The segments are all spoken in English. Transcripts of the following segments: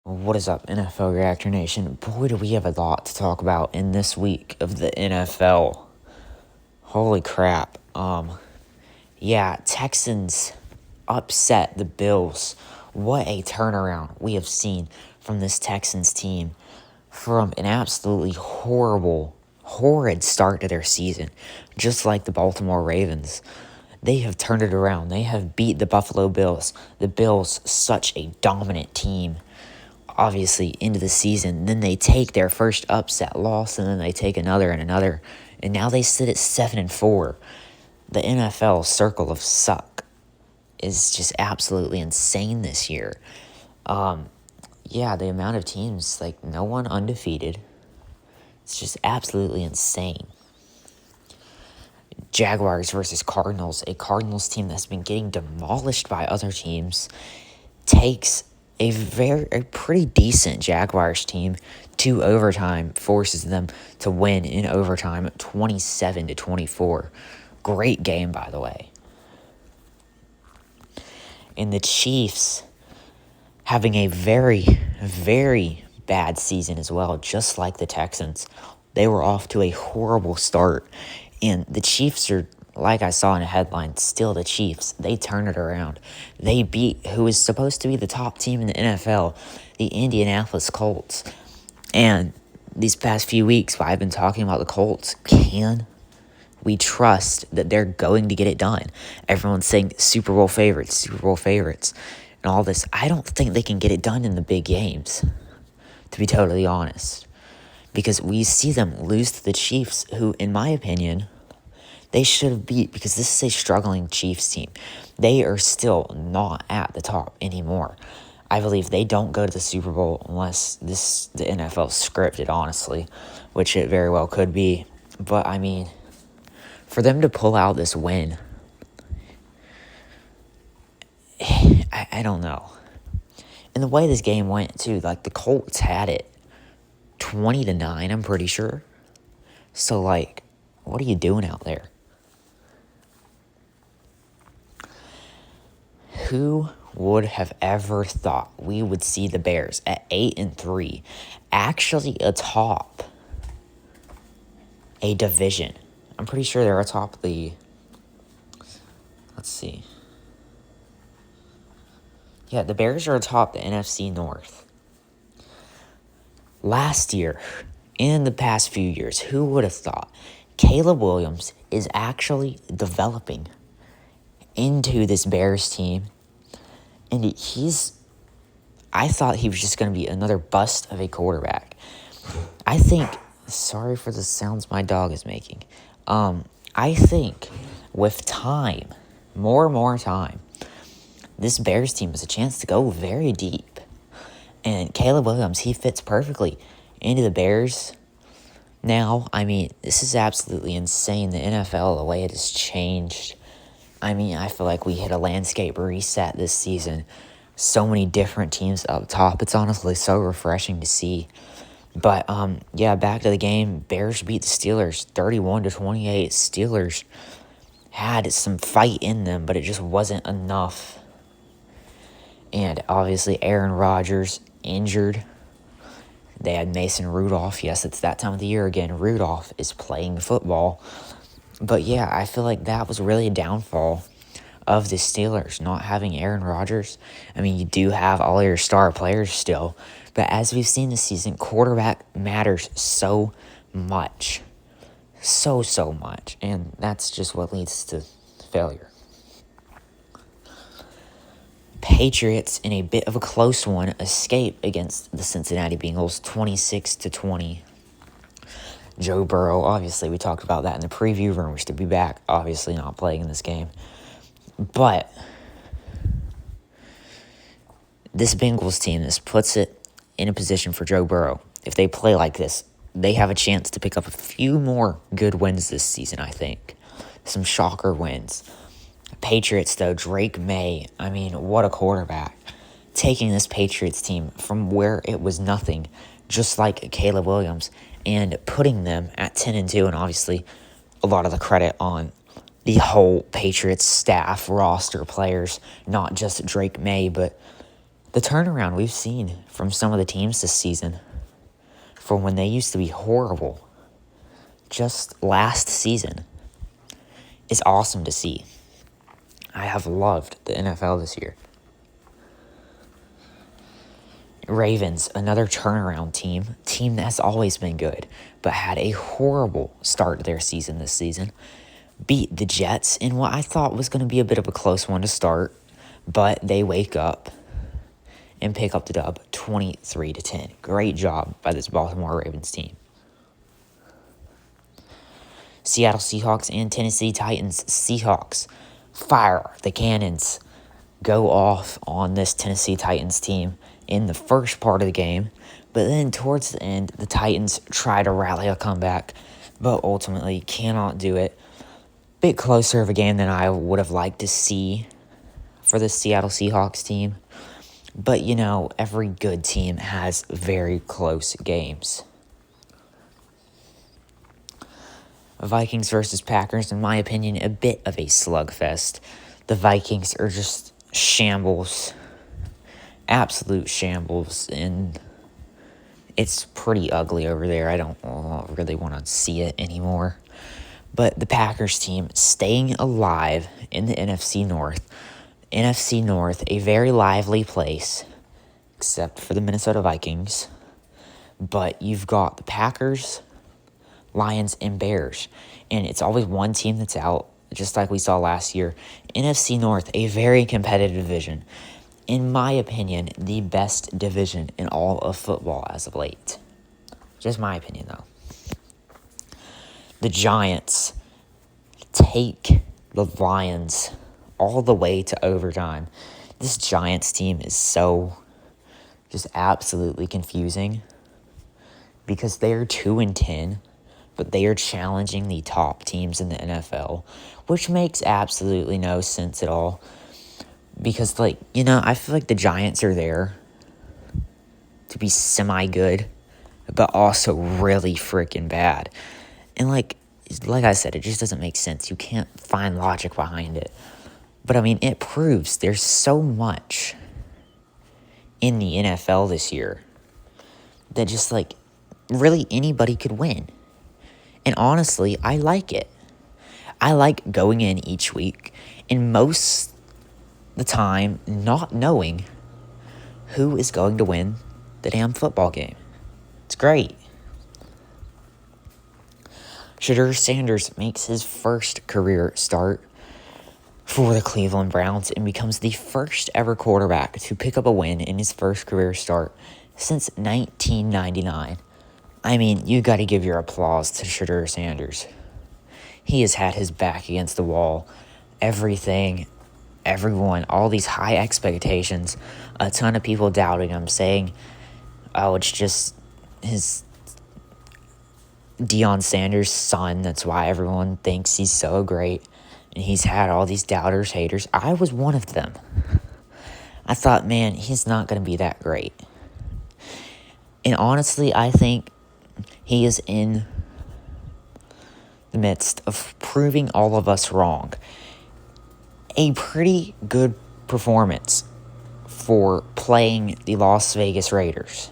What is up, NFL Reactor Nation? Boy, do we have a lot to talk about in this week of the NFL. Holy crap. Texans upset the Bills. What a turnaround we have seen from this Texans team from an absolutely horrid start to their season, just like the Baltimore Ravens. They have turned it around. They have beat the Buffalo Bills. The Bills, such a dominant team, obviously, into the season. Then they take their first upset loss, and then they take another and another, and now they sit at 7-4. The NFL circle of suck is just absolutely insane this year. The amount of teams, no one undefeated. It's just absolutely insane. Jaguars versus Cardinals. A Cardinals team that's been getting demolished by other teams takes a pretty decent Jaguars team to overtime, forces them to win in overtime 27-24. Great game, by the way. And the Chiefs having a very, very bad season as well, just like the Texans. They were off to a horrible start. And the Chiefs are, like I saw in a headline, still the Chiefs. They turn it around. They beat who is supposed to be the top team in the NFL, the Indianapolis Colts. And these past few weeks, I've been talking about the Colts. Can we trust that they're going to get it done? Everyone's saying Super Bowl favorites, and all this. I don't think they can get it done in the big games, to be totally honest. Because we see them lose to the Chiefs, who, in my opinion, they should have beat, because this is a struggling Chiefs team. They are still not at the top anymore. I believe they don't go to the Super Bowl unless the NFL scripted, honestly, which it very well could be. But, for them to pull out this win, I don't know. And the way this game went, too, the Colts had it 20-9, I'm pretty sure. So, what are you doing out there? Who would have ever thought we would see the Bears at 8-3 actually atop a division? I'm pretty sure they're atop the... Let's see. Yeah, the Bears are atop the NFC North. Last year, in the past few years, who would have thought Caleb Williams is actually developing into this Bears team? And I thought he was just going to be another bust of a quarterback. I think, sorry for the sounds my dog is making. I think with time, more time, this Bears team has a chance to go very deep. And Caleb Williams, he fits perfectly into the Bears. Now, this is absolutely insane. The NFL, the way it has changed. I feel like we hit a landscape reset this season. So many different teams up top. It's honestly so refreshing to see. But, back to the game. Bears beat the Steelers 31-28. Steelers had some fight in them, but it just wasn't enough. And obviously Aaron Rodgers injured. They had Mason Rudolph. Yes, it's that time of the year again. Rudolph is playing football. But I feel like that was really a downfall of the Steelers, not having Aaron Rodgers. You do have all your star players still. But as we've seen this season, quarterback matters so much. So much. And that's just what leads to failure. Patriots, in a bit of a close one, escape against the Cincinnati Bengals 26-20. Joe Burrow, obviously, we talked about that in the preview. Rumors to be back, obviously not playing in this game. But this Bengals team, this puts it in a position for Joe Burrow. If they play like this, they have a chance to pick up a few more good wins this season, I think. Some shocker wins. Patriots, though, Drake May, what a quarterback. Taking this Patriots team from where it was nothing, just like Caleb Williams, and putting them at 10-2, and obviously a lot of the credit on the whole Patriots staff, roster, players, not just Drake May, but The turnaround we've seen from some of the teams this season, from when they used to be horrible just last season, is awesome to see. I have loved the NFL this year. Ravens, another turnaround team that has always been good, but had a horrible start to their season this season. Beat the Jets in what I thought was going to be a bit of a close one to start, but they wake up and pick up the dub 23-10. Great job by this Baltimore Ravens team. Seattle Seahawks and Tennessee Titans. Seahawks fire the cannons, go off on this Tennessee Titans team in the first part of the game, but then towards the end, the Titans try to rally a comeback, but ultimately cannot do it. Bit closer of a game than I would have liked to see for the Seattle Seahawks team, but every good team has very close games. Vikings versus Packers, in my opinion, a bit of a slugfest. The Vikings are just shambles, absolute shambles, and it's pretty ugly over there. I don't really want to see it anymore. But the Packers team staying alive in the NFC North. NFC North, a very lively place, except for the Minnesota Vikings. But you've got the Packers, Lions, and Bears. And it's always one team that's out, just like we saw last year. NFC North, a very competitive division. In my opinion, the best division in all of football as of late. Just my opinion, though. The Giants take the Lions all the way to overtime. This Giants team is so just absolutely confusing because they are 2-10, but they are challenging the top teams in the NFL, which makes absolutely no sense at all. Because, I feel like the Giants are there to be semi-good, but also really freaking bad. And, like I said, it just doesn't make sense. You can't find logic behind it. But, it proves there's so much in the NFL this year that just, really anybody could win. And honestly, I like it. I like going in each week and most the time not knowing who is going to win the damn football game. It's great. Shedeur Sanders makes his first career start for the Cleveland Browns and becomes the first ever quarterback to pick up a win in his first career start since 1999. You got to give your applause to Shedeur Sanders. He has had his back against the wall. Everything, everyone, all these high expectations, a ton of people doubting him, saying, oh, it's just his Deion Sanders' son. That's why everyone thinks he's so great. And he's had all these doubters, haters. I was one of them. I thought, man, he's not going to be that great. And honestly, I think he is in the midst of proving all of us wrong. A pretty good performance for playing the Las Vegas Raiders.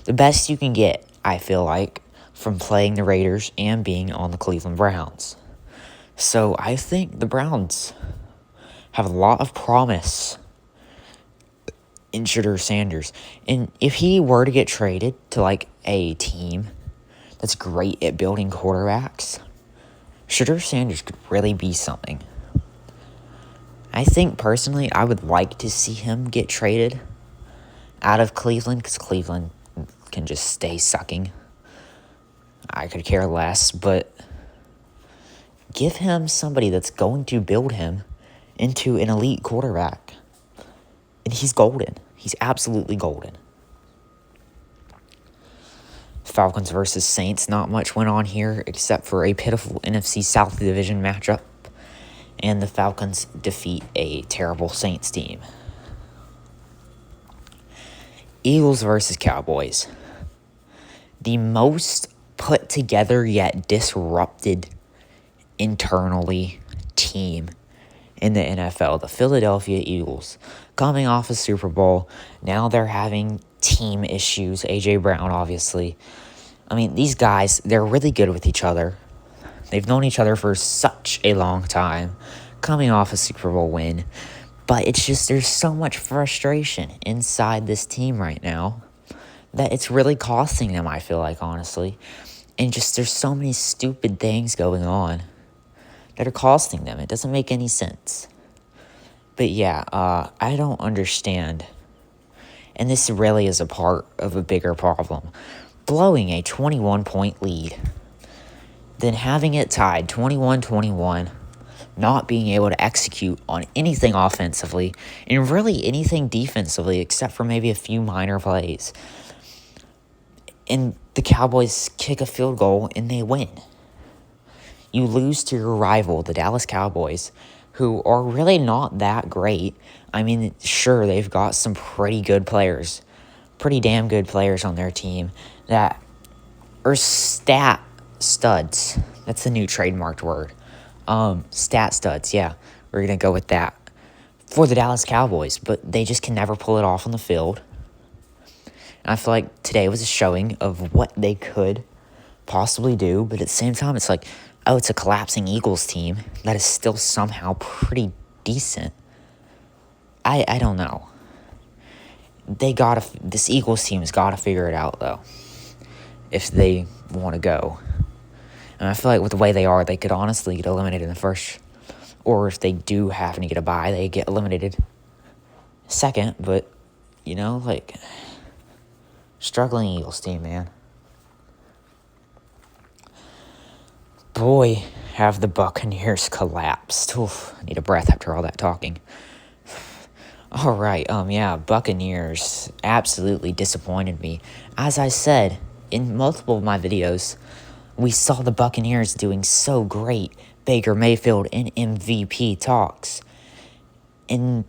The best you can get, I feel like, from playing the Raiders and being on the Cleveland Browns. So I think the Browns have a lot of promise in Shedeur Sanders. And if he were to get traded to a team that's great at building quarterbacks, Shedeur Sanders could really be something. I think personally I would like to see him get traded out of Cleveland because Cleveland can just stay sucking. I could care less, but give him somebody that's going to build him into an elite quarterback. And he's golden. He's absolutely golden. Falcons versus Saints. Not much went on here except for a pitiful NFC South Division matchup. And the Falcons defeat a terrible Saints team. Eagles versus Cowboys. The most put together yet disrupted internally team in the NFL, the Philadelphia Eagles, coming off a Super Bowl. Now they're having team issues. A.J. Brown, obviously. I mean, these guys, they're really good with each other. They've known each other for such a long time, coming off a Super Bowl win. But it's just, there's so much frustration inside this team right now that it's really costing them, I feel like, honestly. And just, there's so many stupid things going on that are costing them. It doesn't make any sense. But yeah, I don't understand. And this really is a part of a bigger problem. Blowing a 21-point lead, then having it tied 21-21, not being able to execute on anything offensively, and really anything defensively except for maybe a few minor plays. And the Cowboys kick a field goal and they win. You lose to your rival, the Dallas Cowboys, who are really not that great. I mean, sure, they've got some pretty good players, pretty damn good players on their team that are stat studs. That's the new trademarked word. Stat studs, yeah. We're going to go with that. For the Dallas Cowboys, but they just can never pull it off on the field. And I feel like today was a showing of what they could possibly do, but at the same time, it's like, oh, it's a collapsing Eagles team that is still somehow pretty decent. I don't know. This Eagles team has got to figure it out, though, if they want to go. And I feel like with the way they are, they could honestly get eliminated in the first, or if they do happen to get a bye, they get eliminated second, but, you know, like, struggling Eagles team, man. Boy, have the Buccaneers collapsed. Oof, I need a breath after all that talking. All right, Buccaneers absolutely disappointed me. As I said in multiple of my videos, we saw the Buccaneers doing so great. Baker Mayfield in MVP talks. And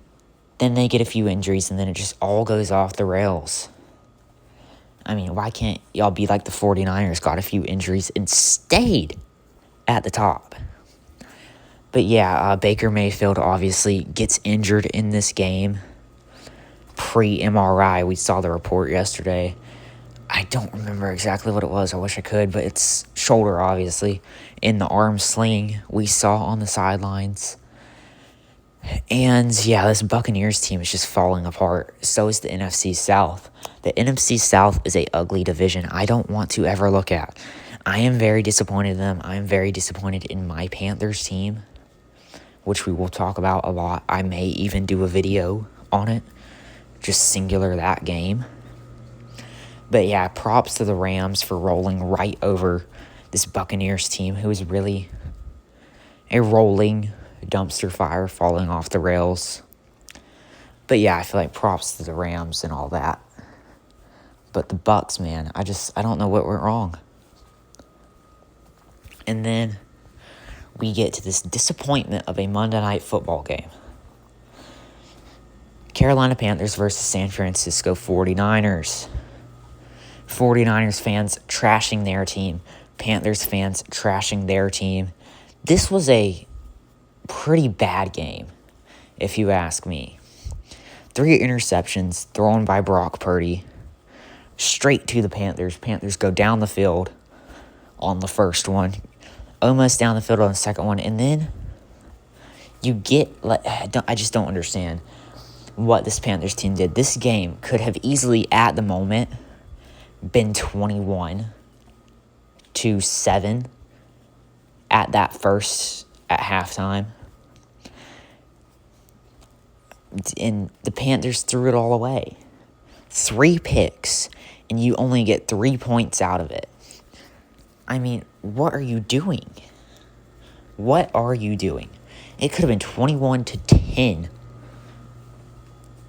then they get a few injuries, and then it just all goes off the rails. I mean, why can't y'all be like the 49ers, got a few injuries and stayed at the top? But yeah, Baker Mayfield obviously gets injured in this game. Pre-MRI, we saw the report yesterday. I don't remember exactly what it was. I wish I could, but it's shoulder, obviously. In the arm sling we saw on the sidelines. And yeah, this Buccaneers team is just falling apart. So is the NFC South. The NFC South is a ugly division I don't want to ever look at. I am very disappointed in them. I am very disappointed in my Panthers team, which we will talk about a lot. I may even do a video on it, just singular that game. But yeah, props to the Rams for rolling right over this Buccaneers team, who is really a rolling dumpster fire falling off the rails. But yeah, I feel like props to the Rams and all that. But the Bucs, man, I don't know what went wrong. And then we get to this disappointment of a Monday Night Football game. Carolina Panthers versus San Francisco 49ers. 49ers fans trashing their team. Panthers fans trashing their team. This was a pretty bad game, if you ask me. 3 interceptions thrown by Brock Purdy straight to the Panthers. Panthers go down the field on the first one, almost down the field on the second one, and then you get, I just don't understand what this Panthers team did. This game could have easily, at the moment, been 21-7 at halftime. And the Panthers threw it all away. 3 picks, and you only get 3 points out of it. I mean, what are you doing? What are you doing? It could have been 21-10.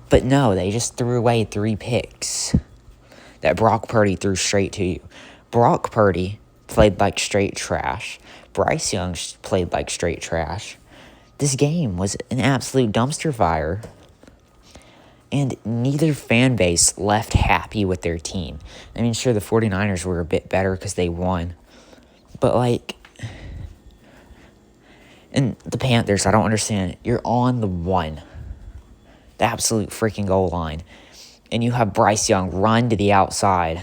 But no, they just threw away 3 picks that Brock Purdy threw straight to you. Brock Purdy played like straight trash. Bryce Young played like straight trash. This game was an absolute dumpster fire. And neither fan base left happy with their team. I mean, sure, the 49ers were a bit better because they won. But, And the Panthers, I don't understand. You're on the 1. The absolute freaking goal line. And you have Bryce Young run to the outside.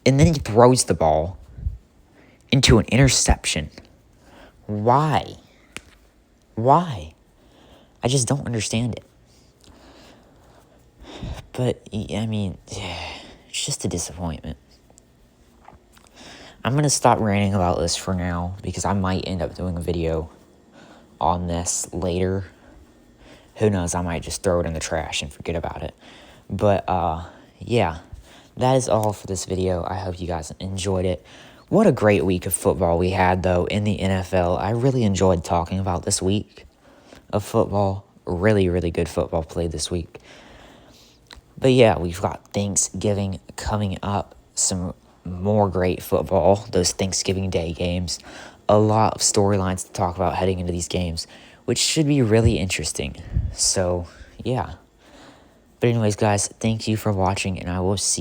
And then he throws the ball into an interception. Why? Why? I just don't understand it. But, I mean, it's just a disappointment. I'm going to stop ranting about this for now because I might end up doing a video on this later. Who knows, I might just throw it in the trash and forget about it. But, yeah, that is all for this video. I hope you guys enjoyed it. What a great week of football we had, though, in the NFL. I really enjoyed talking about this week of football. Really, really good football played this week. But, yeah, we've got Thanksgiving coming up. Some more great football, those Thanksgiving Day games. A lot of storylines to talk about heading into these games, which should be really interesting. So, yeah. But anyways, guys, thank you for watching, and I will see